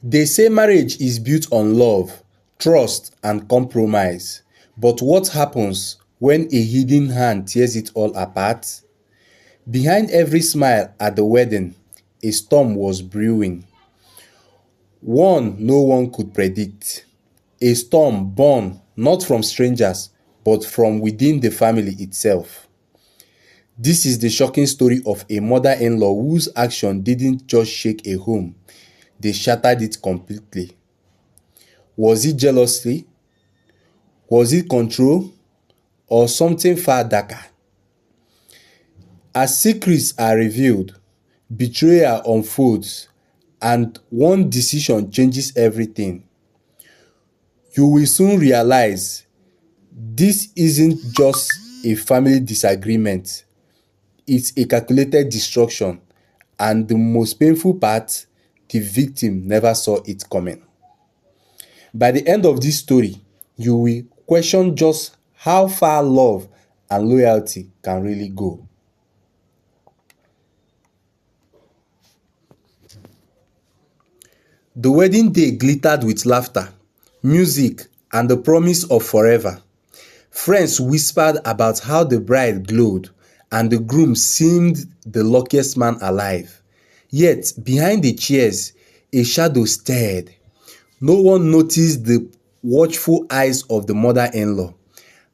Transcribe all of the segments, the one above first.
They say marriage is built on love, trust, and compromise. But what happens when a hidden hand tears it all apart? Behind every smile at the wedding, a storm was brewing. One no one could predict. A storm born not from strangers, but from within the family itself. This is the shocking story of a mother-in-law whose action didn't just shake a home, they shattered it completely. Was it jealousy? Was it control? Or something far darker? As secrets are revealed, betrayal unfolds, and one decision changes everything, you will soon realize this isn't just a family disagreement, it's a calculated destruction, and the most painful part, the victim never saw it coming. By the end of this story, you will question just how far love and loyalty can really go. The wedding day glittered with laughter, music, and the promise of forever. Friends whispered about how the bride glowed and the groom seemed the luckiest man alive. Yet, behind the chairs, a shadow stared. No one noticed the watchful eyes of the mother-in-law,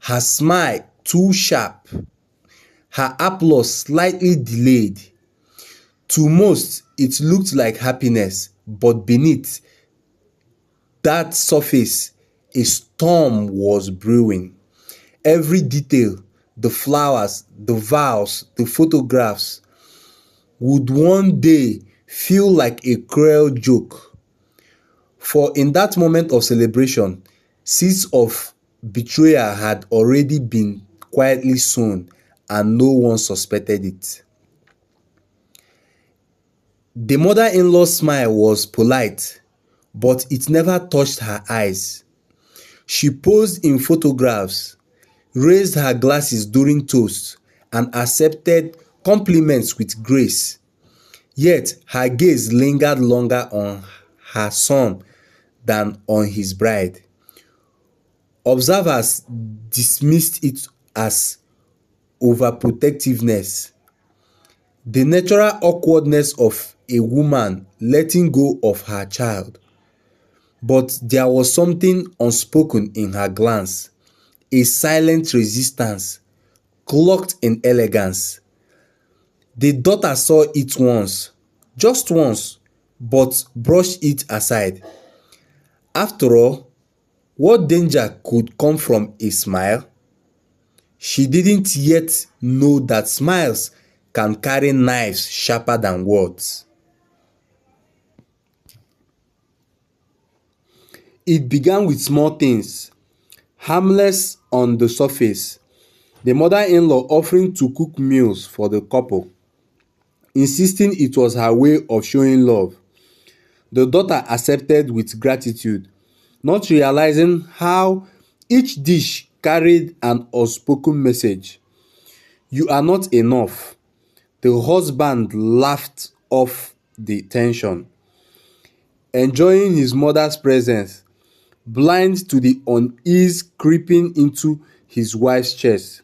her smile too sharp, her applause slightly delayed. To most, it looked like happiness, but beneath that surface, a storm was brewing. Every detail, the flowers, the vows, the photographs, would one day feel like a cruel joke. For in that moment of celebration, seeds of betrayal had already been quietly sown and no one suspected it. The mother-in-law's smile was polite, but it never touched her eyes. She posed in photographs, raised her glasses during toasts, and accepted compliments with grace. Yet her gaze lingered longer on her son than on his bride. Observers dismissed it as overprotectiveness, the natural awkwardness of a woman letting go of her child. But there was something unspoken in her glance, a silent resistance, cloaked in elegance. The daughter saw it once, just once, but brushed it aside. After all, what danger could come from a smile? She didn't yet know that smiles can carry knives sharper than words. It began with small things, harmless on the surface. The mother-in-law offering to cook meals for the couple, insisting it was her way of showing love. The daughter accepted with gratitude, not realizing how each dish carried an unspoken message. You are not enough. The husband laughed off the tension, enjoying his mother's presence, blind to the unease creeping into his wife's chest.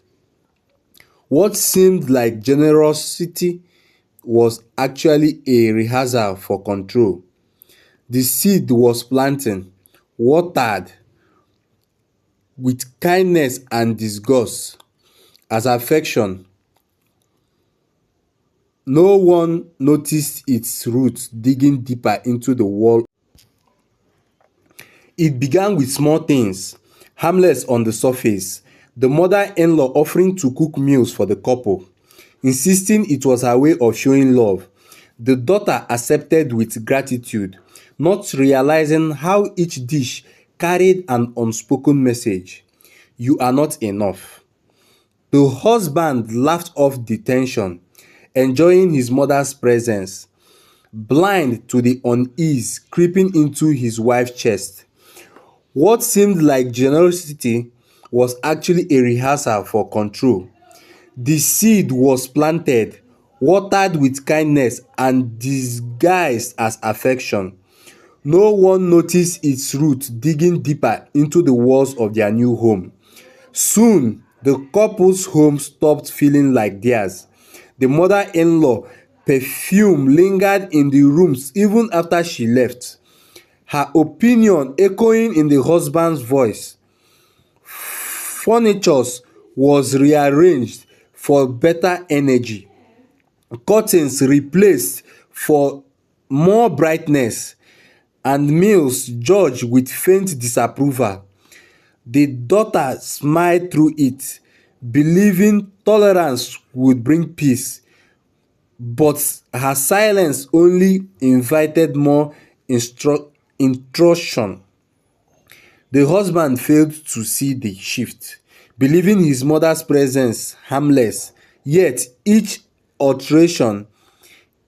What seemed like generosity was actually a rehearsal for control. The seed was planting, watered with kindness and disgust as affection. No one noticed its roots digging deeper into the wall. It began with small things, harmless on the surface. The mother-in-law offering to cook meals for the couple, insisting it was her way of showing love. The daughter accepted with gratitude, not realizing how each dish carried an unspoken message. You are not enough. The husband laughed off the tension, enjoying his mother's presence, blind to the unease creeping into his wife's chest. What seemed like generosity was actually a rehearsal for control. The seed was planted, watered with kindness, and disguised as affection. No one noticed its roots digging deeper into the walls of their new home. Soon, the couple's home stopped feeling like theirs. The mother-in-law perfume lingered in the rooms even after she left, her opinion echoing in the husband's voice. Furniture was rearranged for better energy, curtains replaced for more brightness, and meals judged with faint disapproval. The daughter smiled through it, believing tolerance would bring peace, but her silence only invited more intrusion. The husband failed to see the shift, believing his mother's presence harmless, yet each alteration,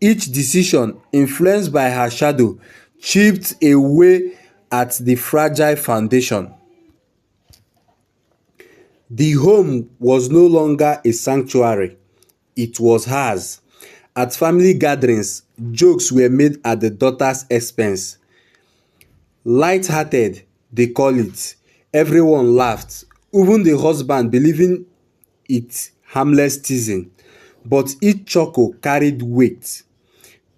each decision influenced by her shadow chipped away at the fragile foundation. The home was no longer a sanctuary, it was hers. At family gatherings, jokes were made at the daughter's expense. Light-hearted, they call it. Everyone laughed, even the husband believing it harmless teasing. But each chuckle carried weight,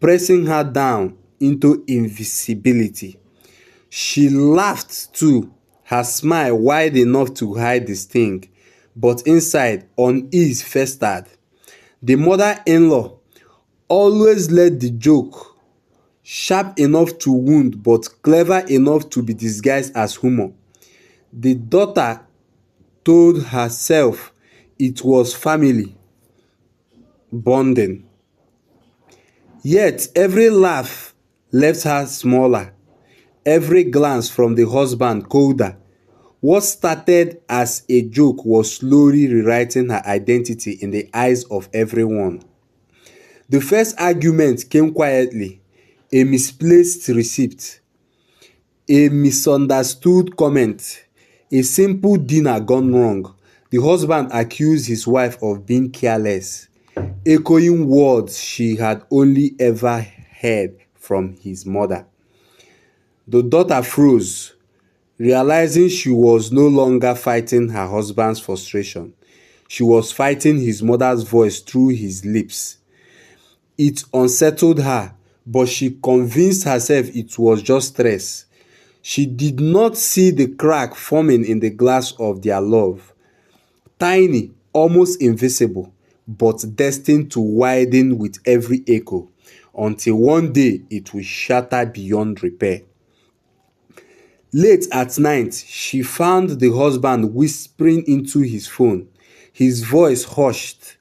pressing her down into invisibility. She laughed too, her smile wide enough to hide the sting, but inside unease festered. The mother-in-law always let the joke, sharp enough to wound but clever enough to be disguised as humor. The daughter told herself it was family bonding. Yet every laugh left her smaller, every glance from the husband colder. What started as a joke was slowly rewriting her identity in the eyes of everyone. The first argument came quietly, a misplaced receipt, a misunderstood comment, a simple dinner gone wrong. The husband accused his wife of being careless, echoing words she had only ever heard from his mother. The daughter froze, realizing she was no longer fighting her husband's frustration. She was fighting his mother's voice through his lips. It unsettled her, but she convinced herself it was just stress. She did not see the crack forming in the glass of their love, tiny, almost invisible, but destined to widen with every echo, until one day it will shatter beyond repair. Late at night, she found the husband whispering into his phone, his voice hushed,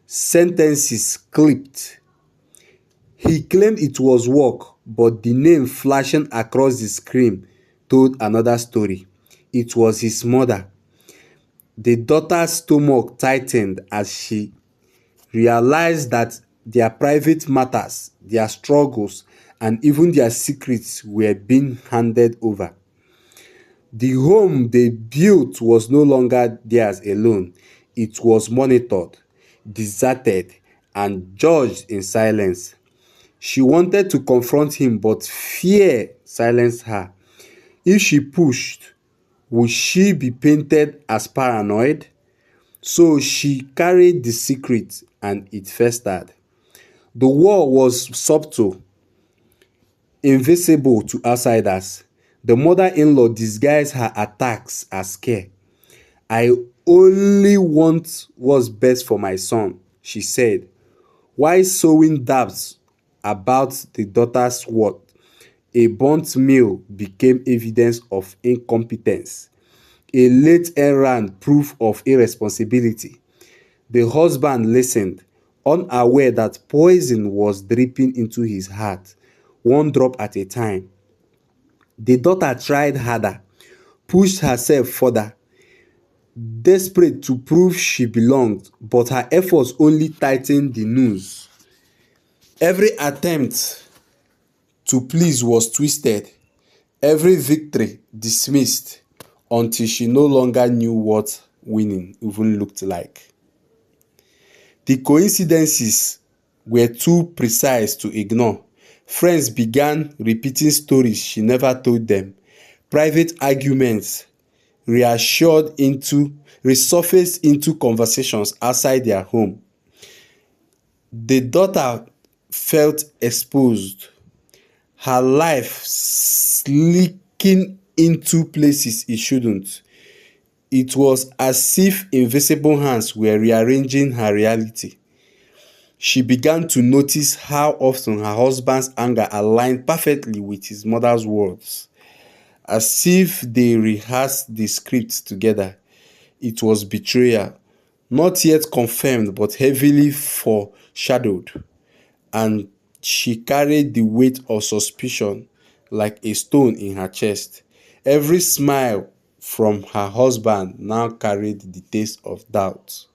sentences clipped. He claimed it was work, but the name flashing across the screen told another story. It was his mother. The daughter's stomach tightened as she realized that their private matters, their struggles, and even their secrets were being handed over. The home they built was no longer theirs alone. It was monitored, deserted, and judged in silence. She wanted to confront him, but fear silenced her. If she pushed, would she be painted as paranoid? So she carried the secret and it festered. The war was subtle, invisible to outsiders. The mother-in-law disguised her attacks as care. "I only want what's best for my son," she said, while sowing doubts about the daughter's worth. A burnt meal became evidence of incompetence, a late errand proof of irresponsibility. The husband listened, unaware that poison was dripping into his heart, one drop at a time. The daughter tried harder, pushed herself further, desperate to prove she belonged, but her efforts only tightened the noose. Every attempt to please was twisted, every victory dismissed, until she no longer knew what winning even looked like. The coincidences were too precise to ignore. Friends began repeating stories she never told them. Private arguments resurfaced into conversations outside their home. The daughter felt exposed, her life leaking into places it shouldn't. It was as if invisible hands were rearranging her reality. She began to notice how often her husband's anger aligned perfectly with his mother's words, as if they rehearsed the script together. It was betrayal, not yet confirmed but heavily foreshadowed, and she carried the weight of suspicion like a stone in her chest. Every smile from her husband now carried the taste of doubt.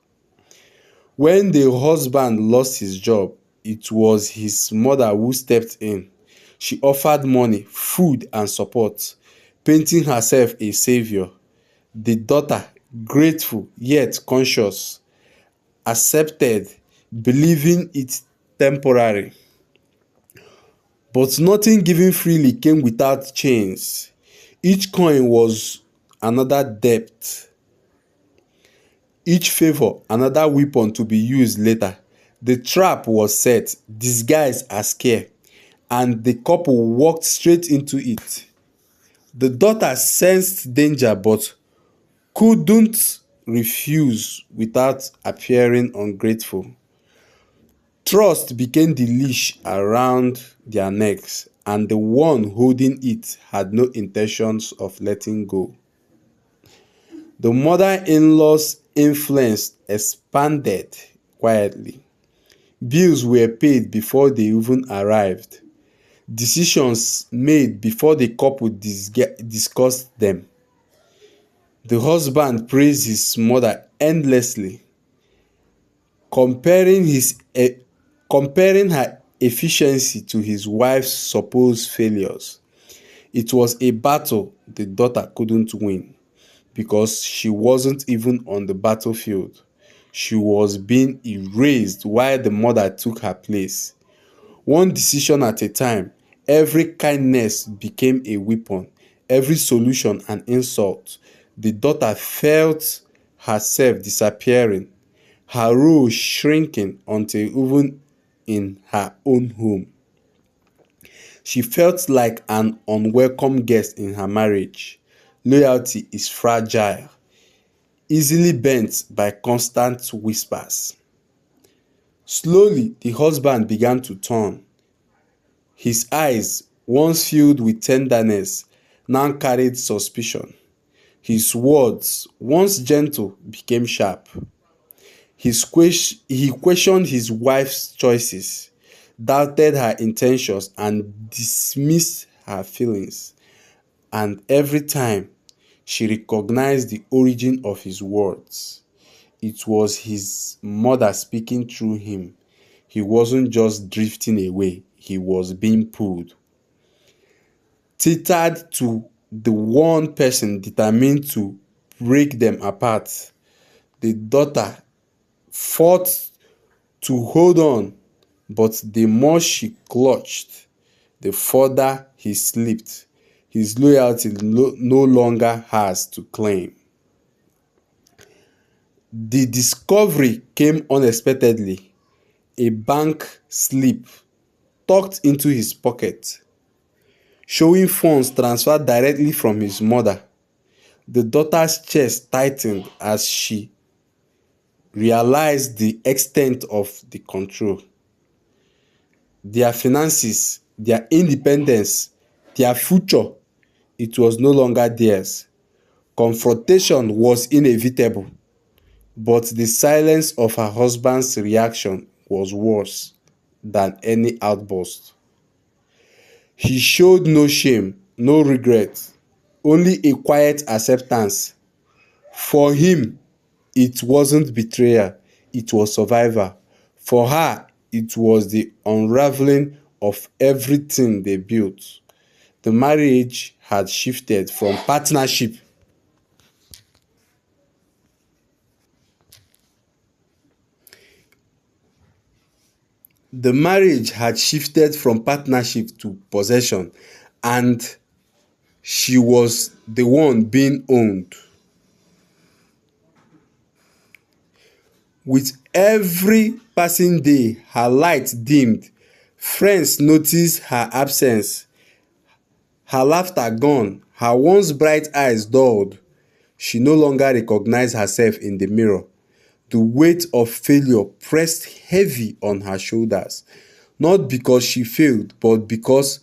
When the husband lost his job, it was his mother who stepped in. She offered money, food, and support, painting herself a savior. The daughter, grateful yet conscious, accepted, believing it temporary. But nothing given freely came without chains. Each coin was another debt, each favor another weapon to be used later. The trap was set, disguised as care, and the couple walked straight into it. The daughter sensed danger but couldn't refuse without appearing ungrateful. Trust became the leash around their necks, and the one holding it had no intentions of letting go. The mother-in-law's influence expanded quietly. Bills were paid before they even arrived. Decisions made before the couple discussed them. The husband praised his mother endlessly, comparing his comparing her efficiency to his wife's supposed failures. It was a battle the daughter couldn't win because she wasn't even on the battlefield. She was being erased while the mother took her place. One decision at a time, every kindness became a weapon, every solution an insult. The daughter felt herself disappearing, her role shrinking until even in her own home, she felt like an unwelcome guest in her marriage. Loyalty is fragile, easily bent by constant whispers. Slowly, the husband began to turn. His eyes, once filled with tenderness, now carried suspicion. His words, once gentle, became sharp. He questioned his wife's choices, doubted her intentions, and dismissed her feelings. And every time, she recognized the origin of his words. It was his mother speaking through him. He wasn't just drifting away, he was being pulled. Tethered to the one person determined to break them apart, the daughter fought to hold on, but the more she clutched, the further he slipped. His loyalty no longer has to claim. The discovery came unexpectedly. A bank slip tucked into his pocket, showing funds transferred directly from his mother. The daughter's chest tightened as she realized the extent of the control. Their finances, their independence, their future, it was no longer theirs. Confrontation was inevitable, but the silence of her husband's reaction was worse than any outburst. He showed no shame, no regret, only a quiet acceptance. For him, it wasn't betrayal, it was survival. For her, it was the unraveling of everything they built. The marriage had shifted from partnership The marriage had shifted from partnership to possession, and she was the one being owned. With every passing day, her light dimmed. Friends noticed her absence, her laughter gone, her once bright eyes dulled. She no longer recognized herself in the mirror. The weight of failure pressed heavy on her shoulders, not because she failed, but because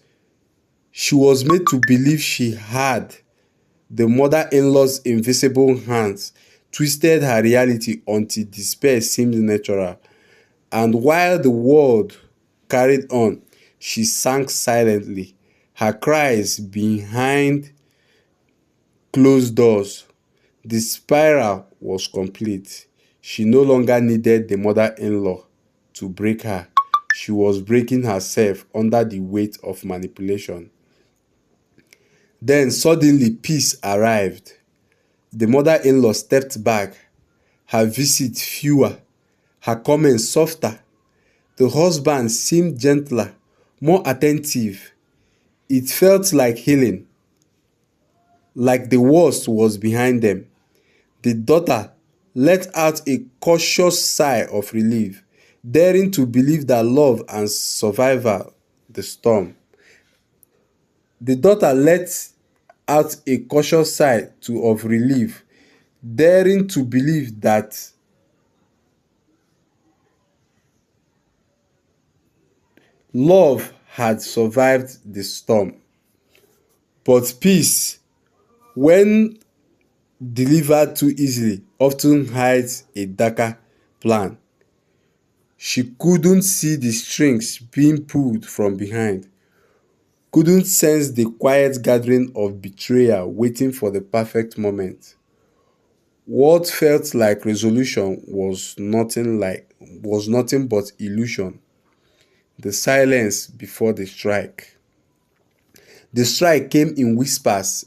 she was made to believe she had. The mother-in-law's invisible hands twisted her reality until despair seemed natural. And while the world carried on, she sank silently, her cries behind closed doors. The spiral was complete. She no longer needed the mother-in-law to break her. She was breaking herself under the weight of manipulation. Then suddenly peace arrived. The mother-in-law stepped back, her visits fewer, her comments softer. The husband seemed gentler, more attentive. It felt like healing, like the worst was behind them. The daughter let out a cautious sigh of relief, daring to believe that love and survival the storm. The daughter let out a cautious sigh of relief, daring to believe that love had survived the storm. But peace, when delivered too easily, often hides a darker plan. She couldn't see the strings being pulled from behind, couldn't sense the quiet gathering of betrayal waiting for the perfect moment. What felt like resolution was nothing but illusion. The silence before the strike. The strike came in whispers,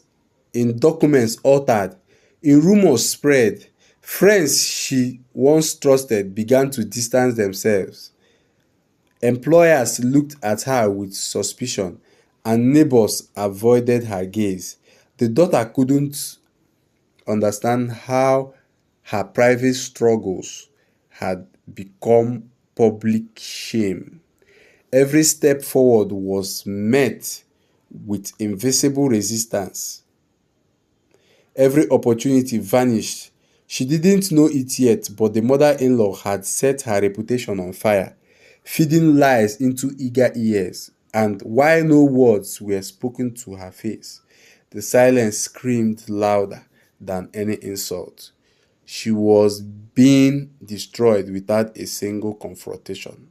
in documents altered, in rumors spread. Friends she once trusted began to distance themselves. Employers looked at her with suspicion, and neighbors avoided her gaze. The daughter couldn't understand how her private struggles had become public shame. Every step forward was met with invisible resistance. Every opportunity vanished. She didn't know it yet, but the mother-in-law had set her reputation on fire, feeding lies into eager ears. And while no words were spoken to her face, the silence screamed louder than any insult. She was being destroyed without a single confrontation.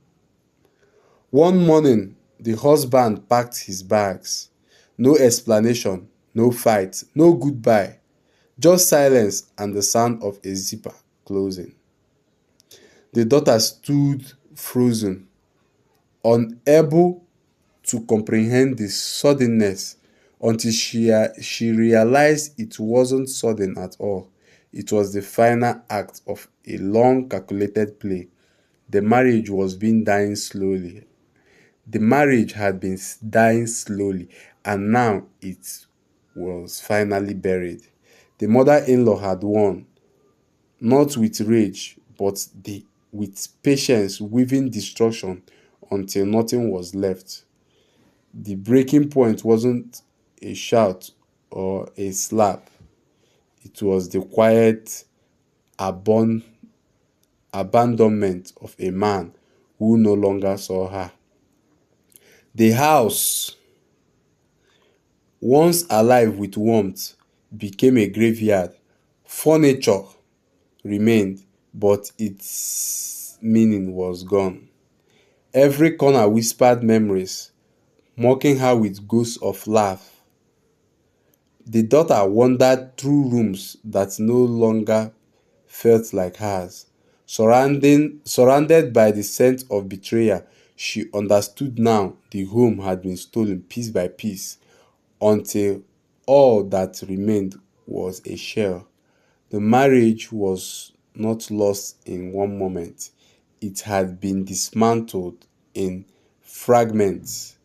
One morning, the husband packed his bags. No explanation, no fight, no goodbye. Just silence and the sound of a zipper closing. The daughter stood frozen, unable to comprehend the suddenness until she realized it wasn't sudden at all. It was the final act of a long calculated play. The marriage was being dying slowly. The marriage had been dying slowly, and now it was finally buried. The mother-in-law had won, not with rage, but with patience weaving destruction until nothing was left. The breaking point wasn't a shout or a slap. It was the quiet abon- abandonment of a man who no longer saw her. The house, once alive with warmth, became a graveyard. Furniture remained, but its meaning was gone. Every corner whispered memories, mocking her with ghosts of laugh. The daughter wandered through rooms that no longer felt like hers. Surrounded by the scent of betrayal, she understood now the home had been stolen piece by piece until all that remained was a shell. The marriage was not lost in one moment. It had been dismantled in fragments,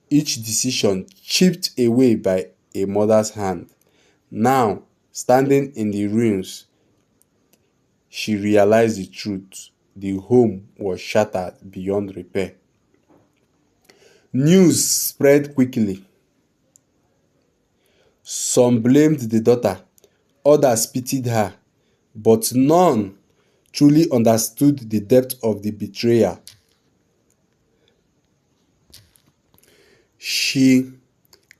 each decision chipped away by a mother's hand. Now, standing in the ruins, she realized the truth. The home was shattered beyond repair. News spread quickly. Some blamed the daughter, others pitied her, but none truly understood the depth of the betrayal. She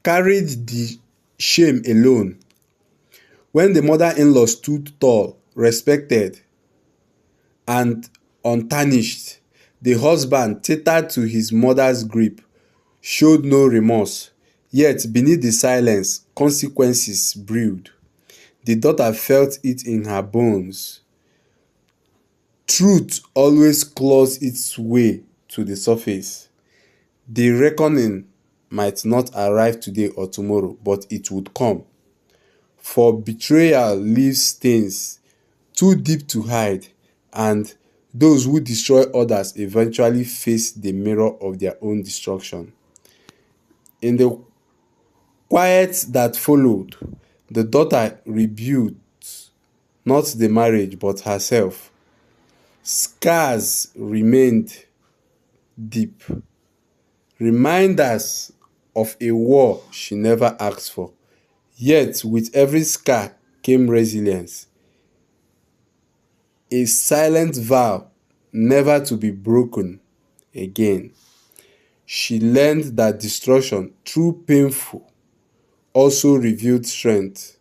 carried the shame alone. When the mother-in-law stood tall, respected, and untarnished, the husband, tethered to his mother's grip, showed no remorse. Yet beneath the silence, consequences brewed. The daughter felt it in her bones. Truth always claws its way to the surface. The reckoning might not arrive today or tomorrow, but it would come. For betrayal leaves stains too deep to hide, and those who destroy others eventually face the mirror of their own destruction. In the quiet that followed, the daughter rebuilt not the marriage but herself. Scars remained deep, reminders of a war she never asked for. Yet, with every scar came resilience, a silent vow never to be broken again. She learned that destruction, though painful, also revealed strength.